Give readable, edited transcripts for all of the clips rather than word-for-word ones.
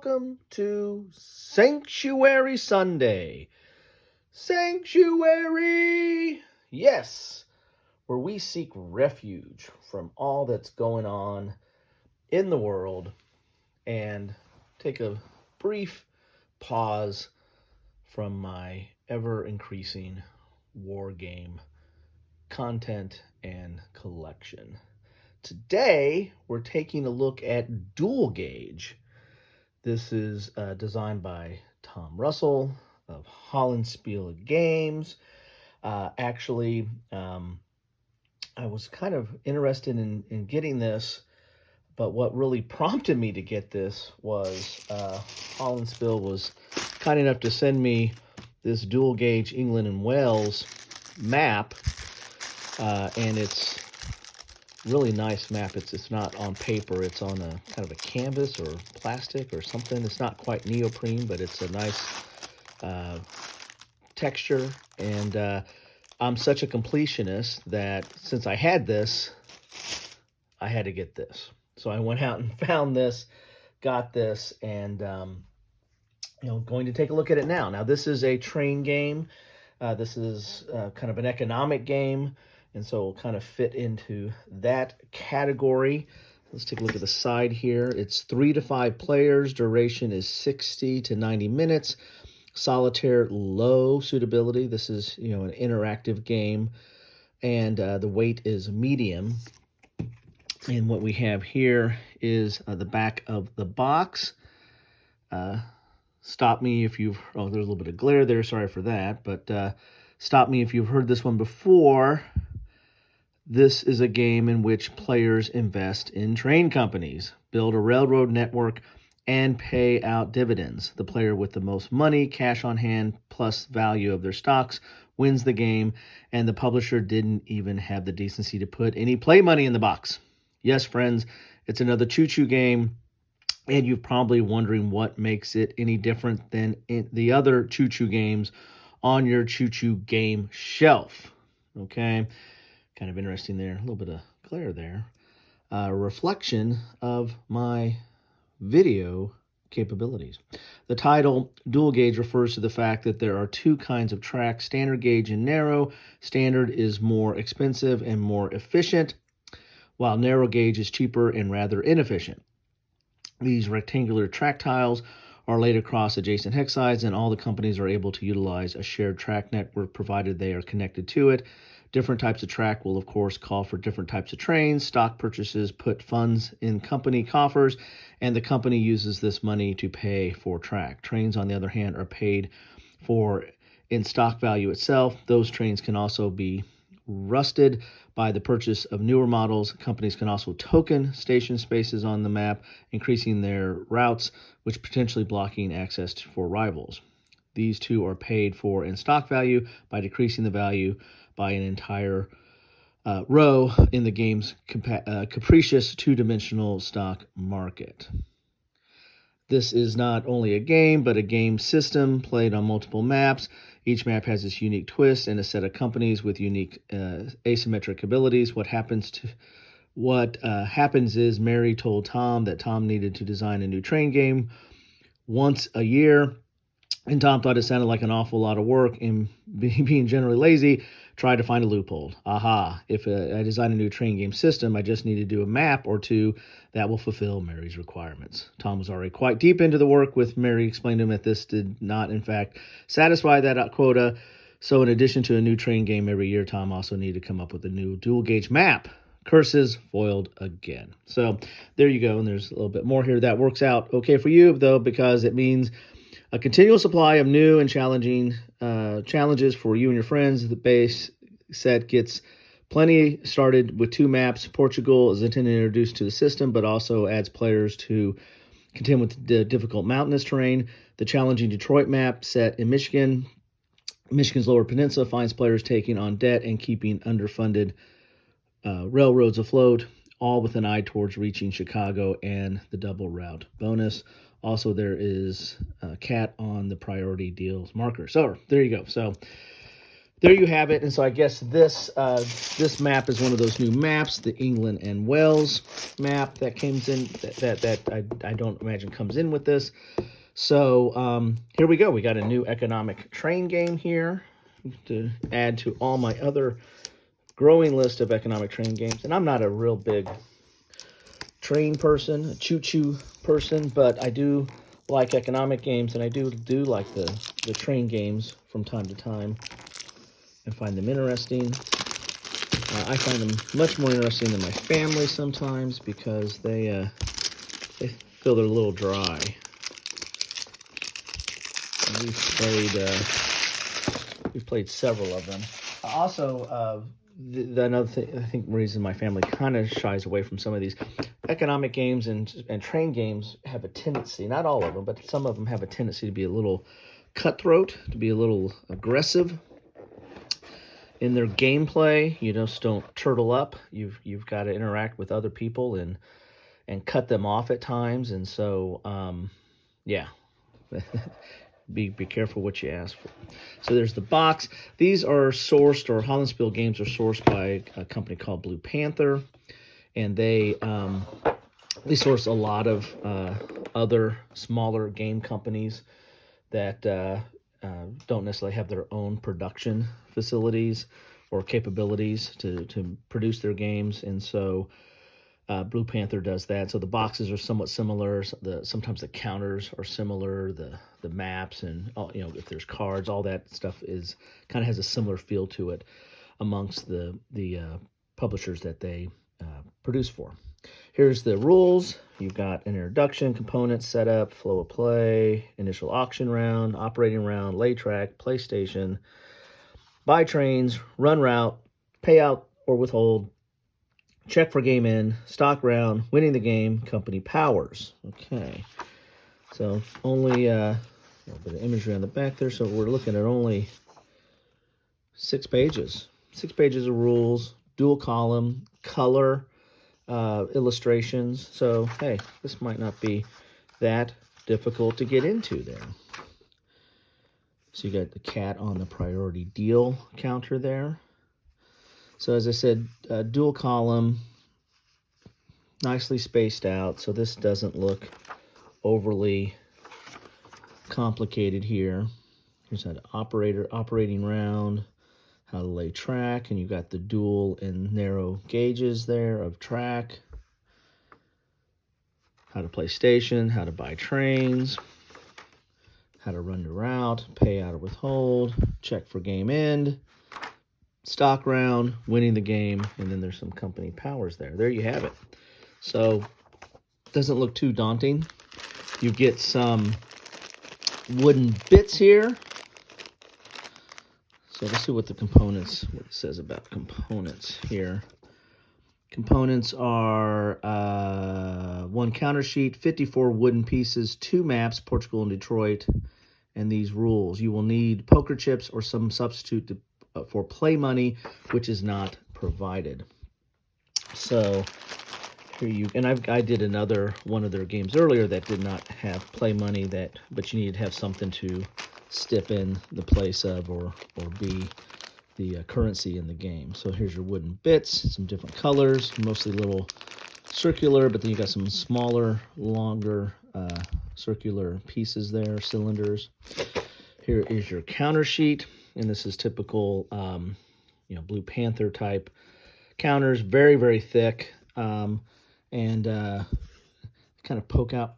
welcome to Sanctuary Sunday. Sanctuary! Yes, where we seek refuge from all that's going on in the world and take a brief pause from my ever-increasing war game content and collection. Today, we're taking a look at Dual Gauge. This is designed by Tom Russell of Hollandspiele Games. I was kind of interested in getting this, but what really prompted me to get this was Hollandspiele was kind enough to send me this Dual Gauge England and Wales map, and it's really nice map. It's not on paper. It's on a kind of a canvas or plastic or something. It's not quite neoprene, but it's a nice texture. And I'm such a completionist that since I had this, I had to get this. So I went out and found this, got this, and going to take a look at it now. Now, this is a train game. This is kind of an economic game. And so it'll kind of fit into that category. Let's take a look at the side here. It's 3 to 5 players. Duration is 60 to 90 minutes. Solitaire, low suitability. This is, an interactive game. And the weight is medium. And what we have here is the back of the box. Stop me if you've... Oh, there's a little bit of glare there. Sorry for that. But stop me if you've heard this one before. This is a game in which players invest in train companies, build a railroad network, and pay out dividends. The player with the most money, cash on hand, plus value of their stocks wins the game, and the publisher didn't even have the decency to put any play money in the box. Yes, friends, it's another choo-choo game, and you're probably wondering what makes it any different than the other choo-choo games on your choo-choo game shelf. Okay? Kind of interesting there. A little bit of glare there. A reflection of my video capabilities. The title, Dual Gauge, refers to the fact that there are 2 kinds of track, standard gauge and narrow. Standard is more expensive and more efficient, while narrow gauge is cheaper and rather inefficient. These rectangular track tiles are laid across adjacent hex sides, and all the companies are able to utilize a shared track network provided they are connected to it. Different types of track will, of course, call for different types of trains. Stock purchases put funds in company coffers, and the company uses this money to pay for track. Trains, on the other hand, are paid for in stock value itself. Those trains can also be rusted by the purchase of newer models. Companies can also token station spaces on the map, increasing their routes, which potentially blocking access for rivals. These two are paid for in stock value by decreasing the value by an entire row in the game's capricious 2-dimensional stock market. This is not only a game, but a game system played on multiple maps. Each map has its unique twist and a set of companies with unique asymmetric abilities. What happens is Mary told Tom that Tom needed to design a new train game once a year, and Tom thought it sounded like an awful lot of work, and being generally lazy, tried to find a loophole. Aha, if I design a new train game system, I just need to do a map or 2 that will fulfill Mary's requirements. Tom was already quite deep into the work with Mary, explained to him that this did not, in fact, satisfy that quota. So in addition to a new train game every year, Tom also needed to come up with a new dual gauge map. Curses foiled again. So there you go, and there's a little bit more here. That works out okay for you, though, because it means a continual supply of new and challenging challenges for you and your friends. The base set gets plenty started with 2 maps. Portugal is intended to introduce to the system, but also adds players to contend with the difficult mountainous terrain. The challenging Detroit map set in Michigan. Michigan's Lower Peninsula finds players taking on debt and keeping underfunded railroads afloat, all with an eye towards reaching Chicago and the double route bonus. Also, there is a cat on the priority deals marker. So there you go. So there you have it. And so I guess this map is one of those new maps, the England and Wales map that comes in, that I don't imagine comes in with this. So here we go. We got a new economic train game here to add to all my other growing list of economic train games. And I'm not a real big train person, a choo-choo person, but I do like economic games, and I do like the train games from time to time and find them interesting. I find them much more interesting than my family sometimes because they feel they're a little dry. And we've played several of them. Also, another thing, I think reason my family kind of shies away from some of these economic games and train games have a tendency, not all of them, but some of them have a tendency to be a little cutthroat, to be a little aggressive in their gameplay. You just don't turtle up. You've got to interact with other people and cut them off at times. And so, yeah, be careful what you ask for. So there's the box. These are sourced, or Hollandspiele games are sourced by a company called Blue Panther, and they source a lot of other smaller game companies that don't necessarily have their own production facilities or capabilities to produce their games. And so Blue Panther does that. So the boxes are somewhat similar. Sometimes the counters are similar. The maps and if there's cards, all that stuff is kind of has a similar feel to it amongst the publishers that they produce for. Here's the rules. You've got an introduction, components, setup, flow of play, initial auction round, operating round, lay track, play station, buy trains, run route, payout or withhold, check for game in, stock round, winning the game, company powers. Okay, so only a little bit of imagery on the back there. So we're looking at only 6 pages. 6 pages of rules, dual column, color, illustrations. So, hey, this might not be that difficult to get into there. So you got the cat on the priority deal counter there. So as I said, dual column, nicely spaced out. So this doesn't look overly complicated here. Here's an operating round, how to lay track, and you've got the dual and narrow gauges there of track, how to play station, how to buy trains, how to run your route, pay out or withhold, check for game end, stock round, winning the game, and then there's some company powers there. There you have it. So it doesn't look too daunting. You get some wooden bits here. So let's see what the components, what it says about components here. Components are 1 counter sheet, 54 wooden pieces, 2 maps, Portugal and Detroit, and these rules. You will need poker chips or some substitute for play money, which is not provided. So here I did another one of their games earlier that did not have play money, but you needed to have something to step in the place of or be the currency in the game. So here's your wooden bits, some different colors, mostly little circular, but then you got some smaller, longer circular pieces there, cylinders. Here is your counter sheet, and this is typical, Blue Panther type counters, very, very thick, and kind of poke out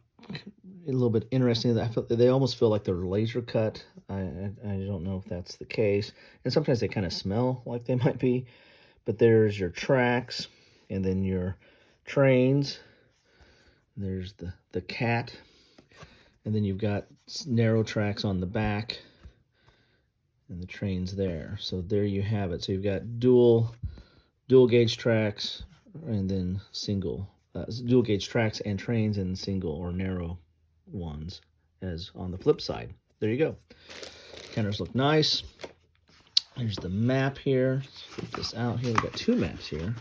a little bit interesting. They almost feel like they're laser cut. I don't know if that's the case, and sometimes they kind of smell like they might be. But there's your tracks, and then your trains. There's the cat, and then you've got narrow tracks on the back, and the trains there. So there you have it. So you've got dual gauge tracks, and then single dual gauge tracks and trains, and single or narrow ones as on the flip side. There you go. Counters look nice. Here's the map here. Let's flip this out here. We've got 2 maps here.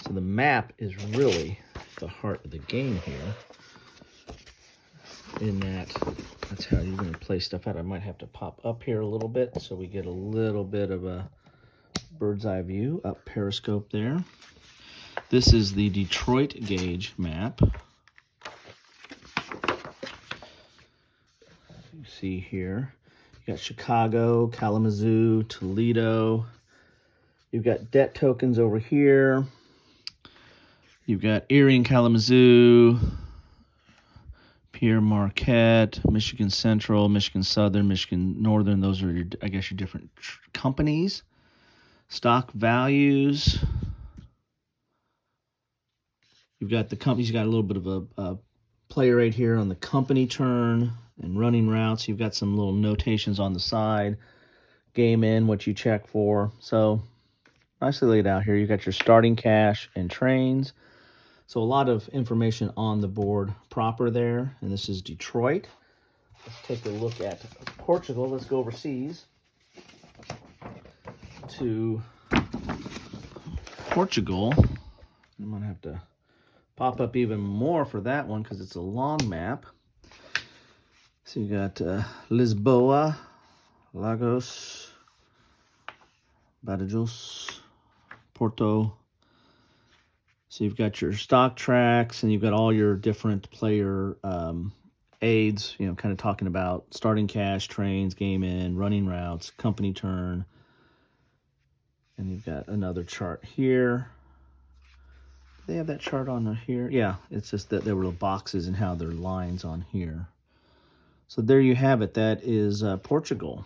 So the map is really the heart of the game here. in that. That's how you're going to play stuff out. I might have to pop up here a little bit so we get a little bit of a bird's eye view up periscope there. This is the Detroit gauge map. You see here, you got Chicago, Kalamazoo, Toledo. You've got debt tokens over here. You've got Erie and Kalamazoo, Pierre Marquette, Michigan Central, Michigan Southern, Michigan Northern. Those are, your, I guess, your different companies. Stock values. You've got the companies. You've got a little bit of a player right here on the company turn and running routes. You've got some little notations on the side. Game in, what you check for. So nicely laid out here. You've got your starting cash and trains. So a lot of information on the board proper there. And this is Detroit. Let's take a look at Portugal. Let's go overseas to Portugal. I'm going to have to pop up even more for that one because it's a long map. So you got Lisboa, Lagos, Badajoz, Porto. So you've got your stock tracks and you've got all your different player aids, you know, kind of talking about starting cash, trains, game in, running routes, company turn. And you've got another chart here. Do they have that chart on here? Yeah, it's just that there were little boxes and how there are lines on here. So there you have it. That is Portugal.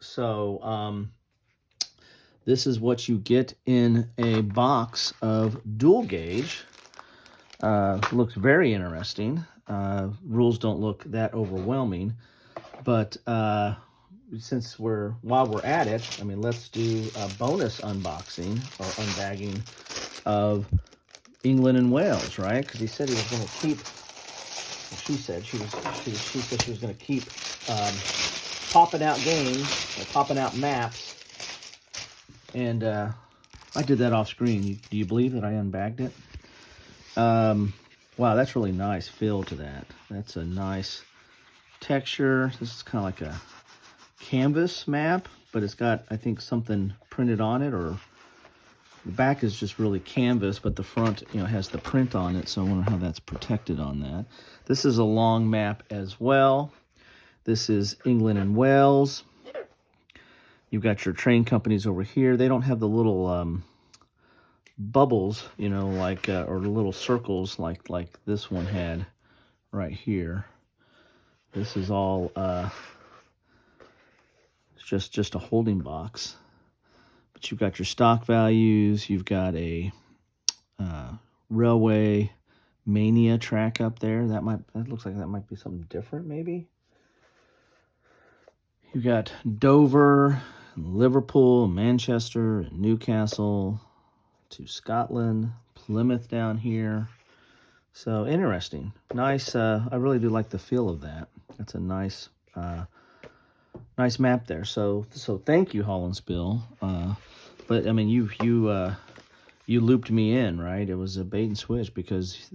So this is what you get in a box of dual gauge. Looks very interesting. Rules don't look that overwhelming, but since while we're at it, I mean, let's do a bonus unboxing or unbagging of England and Wales, right? Because he said he was going to keep. She said she was going to keep popping out games or popping out maps. And I did that off screen. Do you believe that I unbagged it? Wow, that's really nice feel to that. That's a nice texture. This is kind of like a canvas map, but it's got, I think, something printed on it, or the back is just really canvas, but the front, you know, has the print on it, so I wonder how that's protected on that. This is a long map as well. This is England and Wales. You've got your train companies over here. They don't have the little bubbles, you know, like or little circles like this one had right here. This is all just a holding box. But you've got your stock values. You've got a railway mania track up there. That looks like that might be something different, maybe. You've got Dover, Liverpool, Manchester, Newcastle, to Scotland, Plymouth down here. So interesting. Nice. I really do like the feel of that. That's a nice nice map there. So thank you, Hollandspiele. But I mean, you looped me in, right? It was a bait and switch because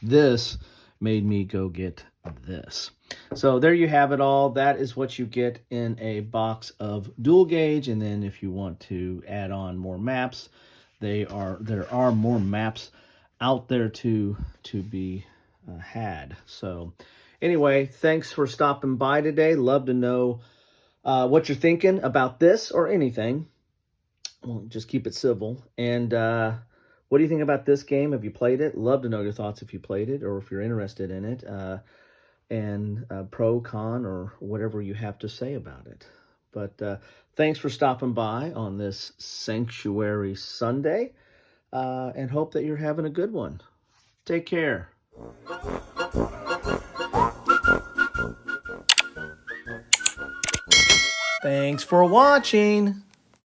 this made me go get this. So there you have it all. That is what you get in a box of dual gauge. And then if you want to add on more maps, there are more maps out there to be had. So anyway, thanks for stopping by today. Love to know what you're thinking about this or anything. Well, just keep it civil. And what do you think about this game? Have you played it? Love to know your thoughts if you played it or if you're interested in it. And pro, con, or whatever you have to say about it. But thanks for stopping by on this Sanctuary Sunday, and hope that you're having a good one. Take care. Thanks for watching.